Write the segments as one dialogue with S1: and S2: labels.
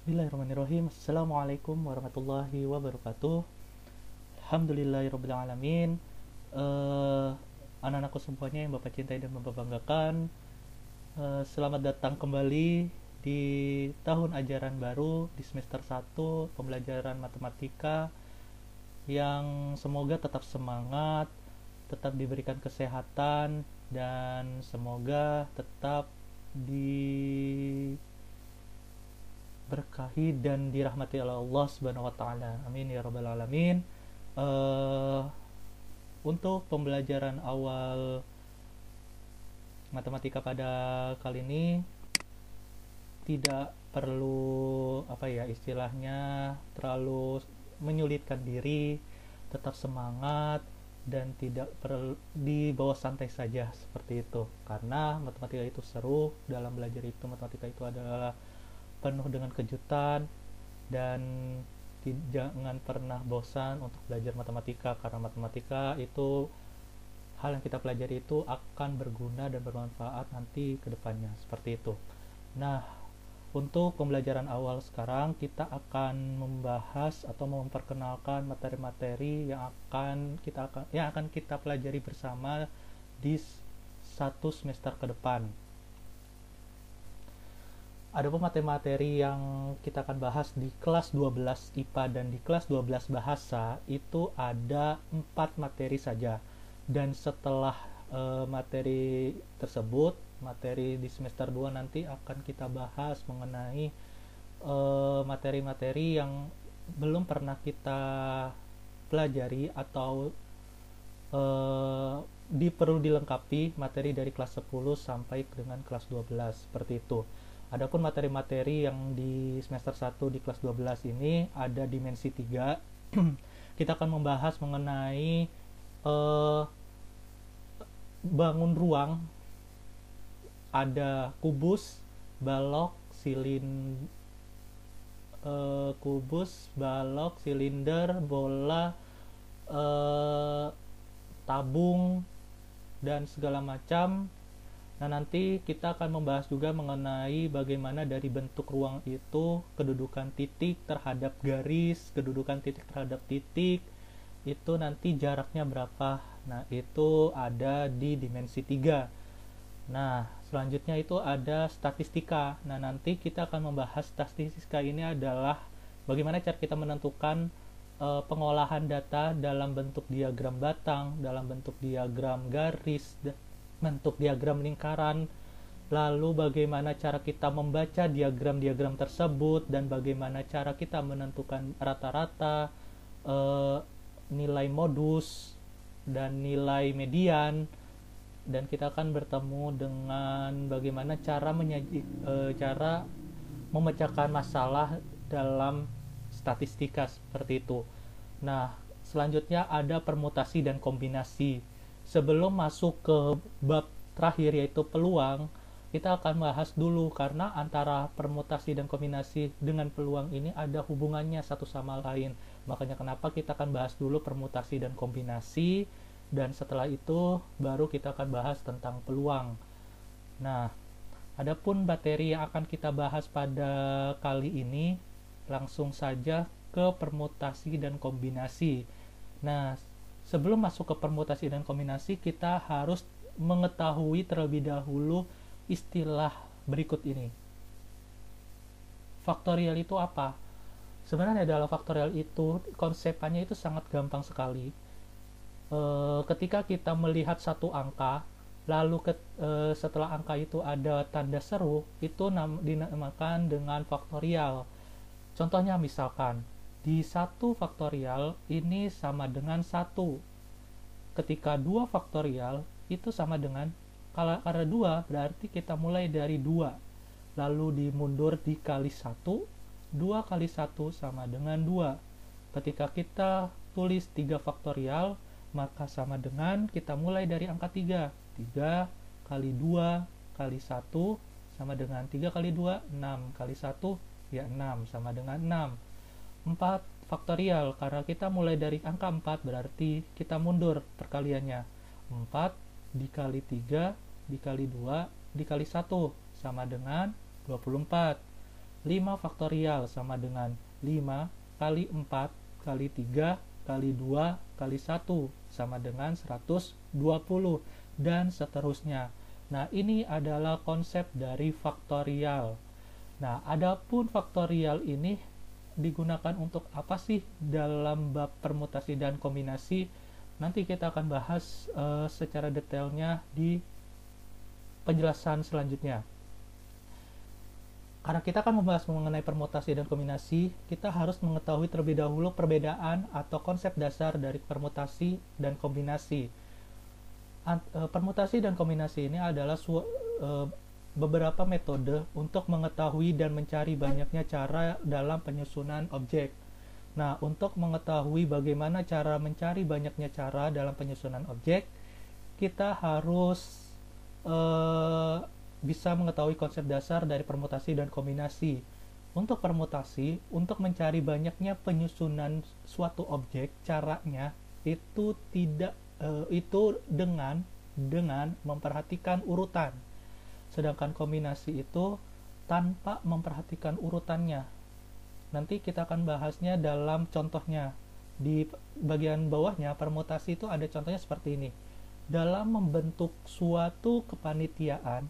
S1: Bismillahirrahmanirrahim. Assalamualaikum warahmatullahi wabarakatuh. Alhamdulillahirrahmanirrahim. Eh, Anak-anakku semuanya yang Bapak cintai dan Bapak banggakan, selamat datang kembali di tahun ajaran baru di semester 1 pembelajaran matematika yang semoga tetap semangat, tetap diberikan kesehatan, dan semoga tetap diberkahi dan dirahmati oleh Allah Subhanahu wa taala. Amin ya rabbal alamin. Eh untuk pembelajaran awal matematika pada kali ini tidak perlu apa ya istilahnya terlalu menyulitkan diri, tetap semangat dan tidak perlu dibawa santai saja seperti itu. Karena matematika itu seru, dalam belajar itu matematika itu adalah penuh dengan kejutan, dan jangan pernah bosan untuk belajar matematika, karena matematika itu hal yang kita pelajari itu akan berguna dan bermanfaat nanti ke depannya seperti itu. Nah, untuk pembelajaran awal sekarang kita akan membahas atau memperkenalkan materi-materi yang akan kita pelajari bersama di satu semester ke depan. Adapun materi-materi yang kita akan bahas di kelas 12 IPA dan di kelas 12 bahasa itu ada 4 materi saja. Dan setelah materi tersebut, materi di semester 2 nanti akan kita bahas mengenai materi-materi yang belum pernah kita pelajari atau perlu dilengkapi materi dari kelas 10 sampai dengan kelas 12 seperti itu. Adapun materi-materi yang di semester 1 di kelas 12 ini ada dimensi 3. Kita akan membahas mengenai bangun ruang, ada kubus, balok, silinder, bola, tabung, dan segala macam. Nah, nanti kita akan membahas juga mengenai bagaimana dari bentuk ruang itu, kedudukan titik terhadap garis, kedudukan titik terhadap titik, itu nanti jaraknya berapa. Nah, itu ada di dimensi 3. Nah, selanjutnya itu ada statistika. Nah, nanti kita akan membahas statistika ini adalah bagaimana cara kita menentukan pengolahan data dalam bentuk diagram batang, dalam bentuk diagram garis, bentuk diagram lingkaran, lalu bagaimana cara kita membaca diagram-diagram tersebut, dan bagaimana cara kita menentukan rata-rata, nilai modus, dan nilai median. Dan kita akan bertemu dengan bagaimana cara memecahkan masalah dalam statistika seperti itu. Nah, selanjutnya ada permutasi dan kombinasi. Sebelum masuk ke bab terakhir yaitu peluang, kita akan bahas dulu, karena antara permutasi dan kombinasi dengan peluang ini ada hubungannya satu sama lain. Makanya kenapa kita akan bahas dulu permutasi dan kombinasi, dan setelah itu baru kita akan bahas tentang peluang. Nah, adapun materi yang akan kita bahas pada kali ini, langsung saja ke permutasi dan kombinasi. Nah, sebelum masuk ke permutasi dan kombinasi, kita harus mengetahui terlebih dahulu istilah berikut ini. Faktorial itu apa? Sebenarnya dalam faktorial itu, konsepannya itu sangat gampang sekali. Ketika kita melihat satu angka, lalu setelah angka itu ada tanda seru, itu dinamakan dengan faktorial. Contohnya misalkan, di 1 faktorial ini sama dengan 1. Ketika 2 faktorial itu sama dengan, karena 2 berarti kita mulai dari 2. Lalu dimundur dikali 1, 2 kali 1 sama dengan 2. Ketika kita tulis 3 faktorial, maka sama dengan kita mulai dari angka 3. 3 kali 2 kali 1 sama dengan 3 kali 2, 6 kali 1, ya 6 sama dengan 6. 4 faktorial, karena kita mulai dari angka 4 berarti kita mundur perkaliannya. 4 dikali 3 dikali 2 dikali 1 sama dengan 24. 5 faktorial sama dengan 5 kali 4 kali 3 kali 2 kali 1 sama dengan 120 dan seterusnya. Nah, ini adalah konsep dari faktorial. Nah, adapun faktorial ini digunakan untuk apa sih dalam bab permutasi dan kombinasi? Nanti kita akan bahas secara detailnya di penjelasan selanjutnya. Karena kita akan membahas mengenai permutasi dan kombinasi, kita harus mengetahui terlebih dahulu perbedaan atau konsep dasar dari permutasi dan kombinasi. Permutasi dan kombinasi ini adalah beberapa metode untuk mengetahui dan mencari banyaknya cara dalam penyusunan objek. Nah, untuk mengetahui bagaimana cara mencari banyaknya cara dalam penyusunan objek, kita harus bisa mengetahui konsep dasar dari permutasi dan kombinasi. Untuk permutasi, untuk mencari banyaknya penyusunan suatu objek, caranya itu dengan memperhatikan urutan. Sedangkan kombinasi itu tanpa memperhatikan urutannya. Nanti kita akan bahasnya dalam contohnya. Di bagian bawahnya, permutasi itu ada contohnya seperti ini. Dalam membentuk suatu kepanitiaan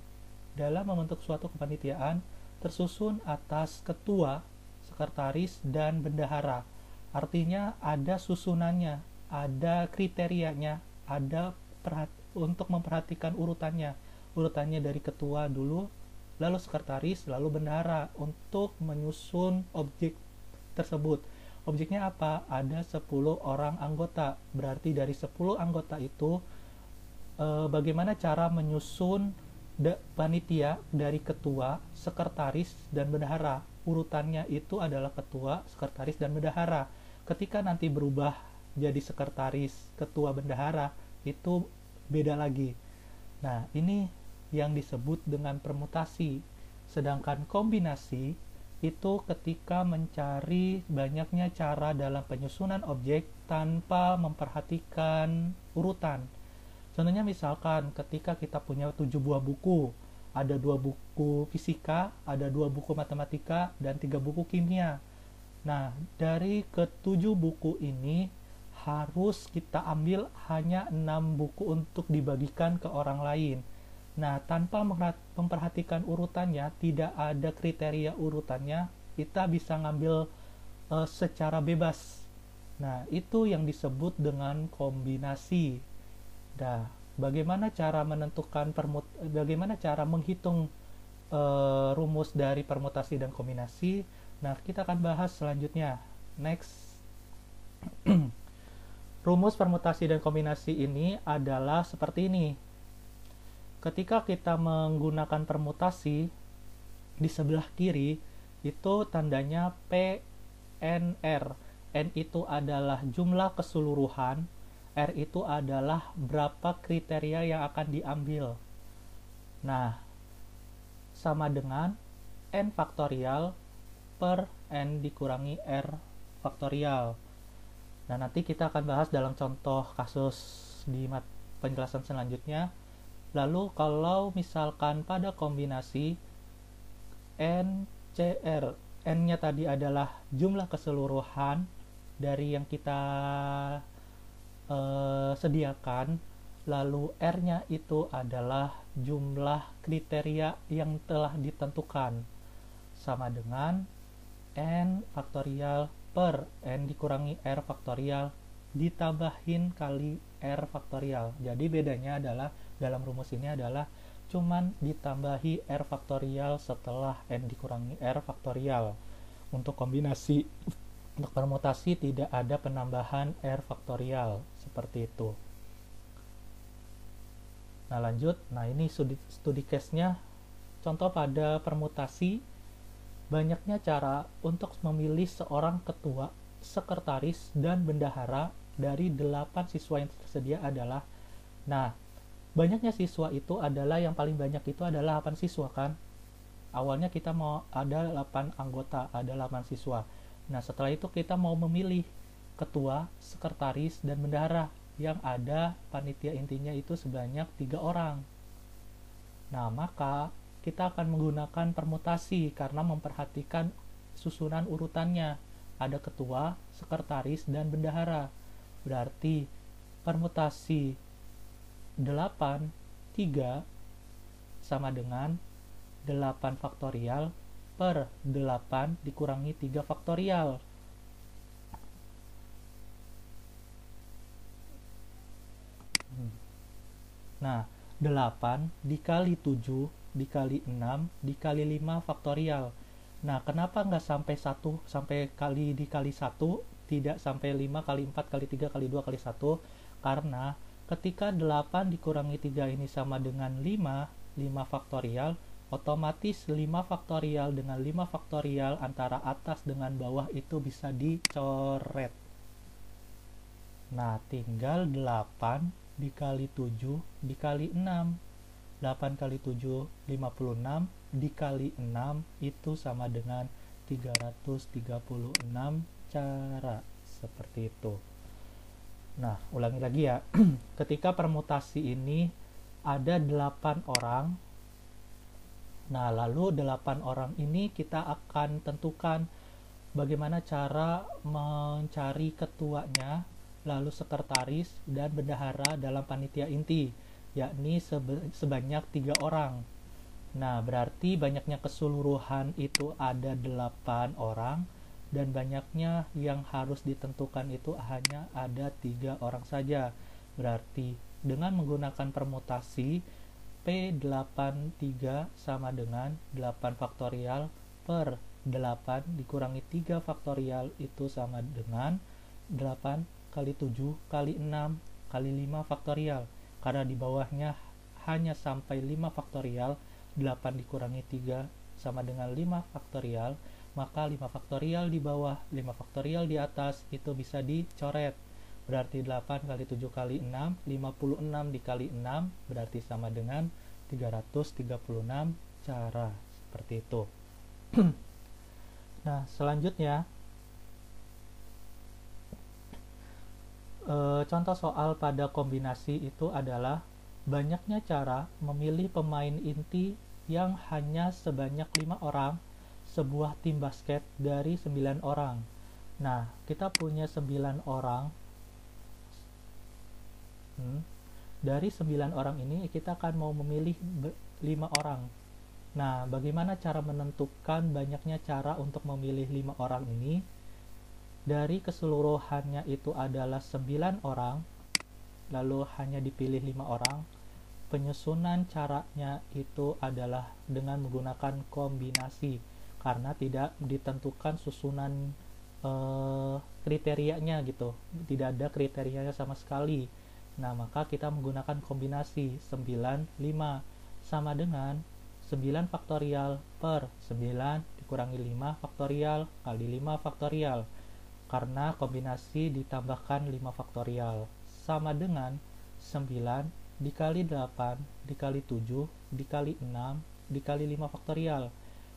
S1: tersusun atas ketua, sekretaris, dan bendahara. Artinya ada susunannya, ada kriterianya, ada untuk memperhatikan urutannya dari ketua dulu, lalu sekretaris, lalu bendahara untuk menyusun objek tersebut. Objeknya apa? Ada 10 orang anggota. Berarti dari 10 anggota itu bagaimana cara menyusun panitia dari ketua, sekretaris, dan bendahara. Urutannya itu adalah ketua, sekretaris, dan bendahara. Ketika nanti berubah jadi sekretaris, ketua, bendahara, itu beda lagi. Nah, ini yang disebut dengan permutasi. Sedangkan kombinasi itu ketika mencari banyaknya cara dalam penyusunan objek tanpa memperhatikan urutan. Contohnya misalkan ketika kita punya 7 buah buku, ada 2 buku fisika, ada 2 buku matematika, dan 3 buku kimia. Nah, dari ke-7 buku ini harus kita ambil hanya 6 buku untuk dibagikan ke orang lain. Nah, tanpa memperhatikan urutannya, tidak ada kriteria urutannya, kita bisa ngambil secara bebas. Nah, itu yang disebut dengan kombinasi. Nah, bagaimana cara menghitung rumus dari permutasi dan kombinasi? Nah, kita akan bahas selanjutnya. Next. Rumus permutasi dan kombinasi ini adalah seperti ini. Ketika kita menggunakan permutasi, di sebelah kiri itu tandanya PNR. N itu adalah jumlah keseluruhan, R itu adalah berapa kriteria yang akan diambil. Nah, sama dengan N faktorial per N dikurangi R faktorial. Nah, nanti kita akan bahas dalam contoh kasus di penjelasan selanjutnya. Lalu kalau misalkan pada kombinasi NCR, N-nya tadi adalah jumlah keseluruhan dari yang kita sediakan, lalu R-nya itu adalah jumlah kriteria yang telah ditentukan, sama dengan N faktorial per N dikurangi R faktorial ditambahin kali R faktorial. Jadi bedanya adalah dalam rumus ini adalah cuman ditambahi R faktorial setelah N dikurangi R faktorial. Untuk kombinasi, untuk permutasi tidak ada penambahan R faktorial seperti itu. Nah, lanjut. Nah, ini studi case-nya. Contoh pada permutasi, banyaknya cara untuk memilih seorang ketua, sekretaris, dan bendahara dari 8 siswa yang tersedia adalah, nah, banyaknya siswa itu adalah yang paling banyak itu adalah 8 siswa kan. Awalnya kita mau ada 8 anggota, ada 8 siswa. Nah, setelah itu kita mau memilih ketua, sekretaris, dan bendahara. Yang ada panitia intinya itu sebanyak 3 orang. Nah, maka kita akan menggunakan permutasi karena memperhatikan susunan urutannya. Ada ketua, sekretaris, dan bendahara. Berarti permutasi 8, 3 sama dengan 8 faktorial per 8 dikurangi 3 faktorial. Nah, 8 dikali 7 dikali 6 dikali 5 faktorial. Nah, kenapa nggak sampai 1 sampai kali dikali 1, tidak sampai 5 kali 4 kali 3 kali 2 kali 1? Karena ketika 8 dikurangi 3 ini sama dengan 5 faktorial, otomatis 5 faktorial dengan 5 faktorial antara atas dengan bawah itu bisa dicoret. Nah, tinggal 8 dikali 7 dikali 6. 8 kali 7, 56, dikali 6 itu sama dengan 336 cara. Seperti itu. Nah, ulangi lagi ya. Ketika permutasi ini ada 8 orang. Nah, lalu 8 orang ini kita akan tentukan bagaimana cara mencari ketuanya, lalu sekretaris dan bendahara dalam panitia inti, yakni sebanyak 3 orang. Nah, berarti banyaknya keseluruhan itu ada 8 orang, dan banyaknya yang harus ditentukan itu hanya ada 3 orang saja. Berarti dengan menggunakan permutasi, P83 sama dengan 8 faktorial per 8 dikurangi 3 faktorial itu sama dengan 8 kali 7 kali 6 kali 5 faktorial. Karena di bawahnya hanya sampai 5 faktorial, 8 dikurangi 3 sama dengan 5 faktorial, maka 5 faktorial di bawah, 5 faktorial di atas itu bisa dicoret. Berarti 8 kali 7 kali 6, 56 dikali 6 berarti sama dengan 336 cara. Seperti itu. Nah, selanjutnya contoh soal pada kombinasi itu adalah banyaknya cara memilih pemain inti yang hanya sebanyak 5 orang sebuah tim basket dari 9 orang. Nah, kita punya 9 orang. Dari 9 orang ini kita akan mau memilih 5 orang. Nah, bagaimana cara menentukan banyaknya cara untuk memilih 5 orang ini? Dari keseluruhannya itu adalah 9 orang, lalu hanya dipilih 5 orang. Penyusunan caranya itu adalah dengan menggunakan kombinasi, karena tidak ditentukan susunan kriterianya gitu, tidak ada kriterianya sama sekali. Nah, maka kita menggunakan kombinasi 9, 5 sama dengan 9 faktorial per 9 dikurangi 5 faktorial kali 5 faktorial. Karena kombinasi ditambahkan 5 faktorial sama dengan 9 dikali 8 dikali 7 dikali 6 dikali 5 faktorial.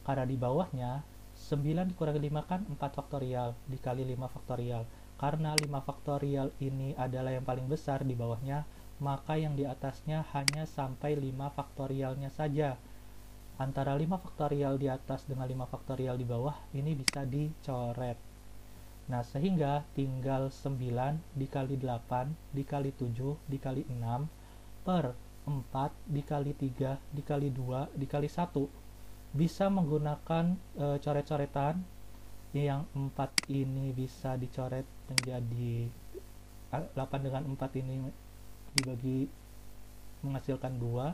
S1: Karena di bawahnya 9 dikurangi 5 kan 4 faktorial dikali 5 faktorial. Karena 5 faktorial ini adalah yang paling besar di bawahnya, maka yang di atasnya hanya sampai 5 faktorialnya saja. Antara 5 faktorial di atas dengan 5 faktorial di bawah ini bisa dicoret. Nah, sehingga tinggal 9 dikali 8 dikali 7 dikali 6 per 4 dikali 3 dikali 2 dikali 1. Bisa menggunakan coret-coretan. Yang 4 ini bisa dicoret menjadi 8 dengan 4 ini dibagi menghasilkan 2.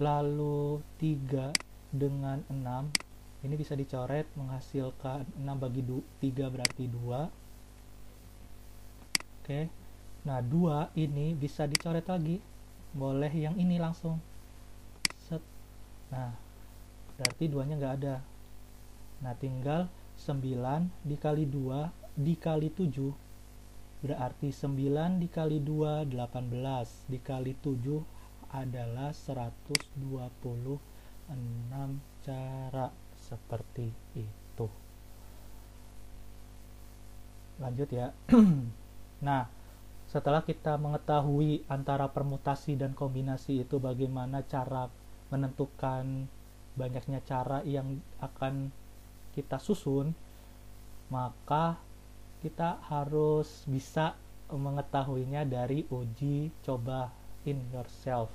S1: Lalu 3 dengan 6 ini bisa dicoret menghasilkan 6 bagi 3 berarti 2. Oke. Nah, 2 ini bisa dicoret lagi. Boleh yang ini langsung. Set. Nah, berarti 2-nya nggak ada. Nah, tinggal 9 dikali 2 dikali 7. Berarti 9 dikali 2, 18. Dikali 7 adalah 126 cara. Seperti itu. Lanjut ya. Nah, setelah kita mengetahui antara permutasi dan kombinasi itu bagaimana cara menentukan banyaknya cara yang akan kita susun, maka kita harus bisa mengetahuinya dari uji coba in yourself.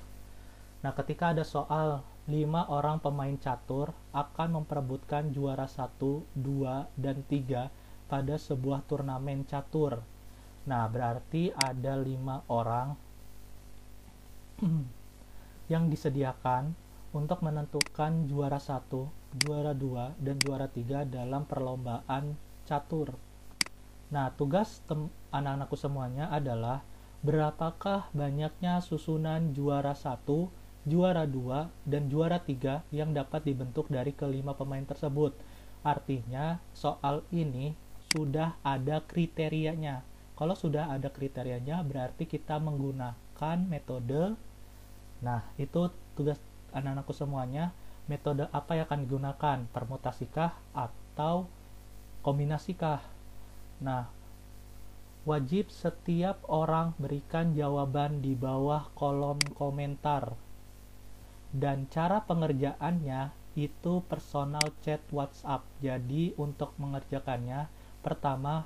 S1: Nah, ketika ada soal 5 orang pemain catur akan memperebutkan juara 1, 2, dan 3 pada sebuah turnamen catur. Nah, berarti ada 5 orang yang disediakan untuk menentukan juara 1, juara 2, dan juara 3 dalam perlombaan catur. Nah, tugas anak-anakku semuanya adalah berapakah banyaknya susunan juara 1, juara 2, dan juara 3 yang dapat dibentuk dari kelima pemain tersebut. Artinya, soal ini sudah ada kriterianya. Kalau sudah ada kriterianya, berarti kita menggunakan metode. Nah, itu tugas anak-anakku semuanya. Metode apa yang akan digunakan? Permutasikah atau kombinasikah? Nah, wajib setiap orang berikan jawaban di bawah kolom komentar. Dan cara pengerjaannya itu personal chat WhatsApp. Jadi untuk mengerjakannya, pertama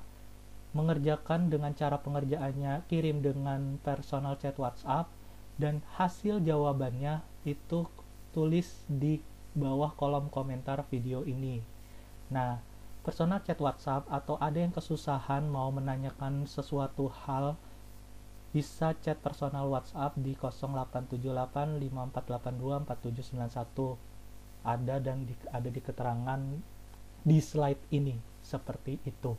S1: mengerjakan dengan cara pengerjaannya kirim dengan personal chat WhatsApp, dan hasil jawabannya itu tulis di bawah kolom komentar video ini. Nah, personal chat WhatsApp atau ada yang kesusahan mau menanyakan sesuatu hal, bisa chat personal WhatsApp di 087854824791. Ada di keterangan di slide ini seperti itu.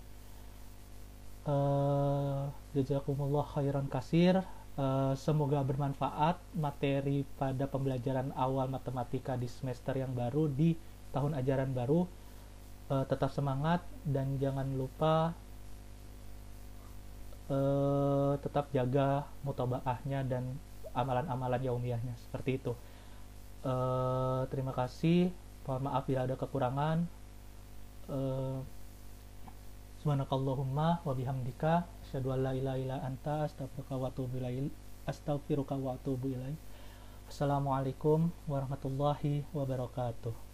S1: Jazakumullah khairan kasir. Semoga bermanfaat materi pada pembelajaran awal matematika di semester yang baru, di tahun ajaran baru. Tetap semangat dan jangan lupa tetap jaga mutabaahnya dan amalan-amalan yaumiyahnya, seperti itu. Terima kasih, mohon maaf bila ada kekurangan. Subhanakallahumma wa bihamdika asyhadu an la ilaha illa anta astaghfiruka wa atubu ilaik. Assalamualaikum warahmatullahi wabarakatuh.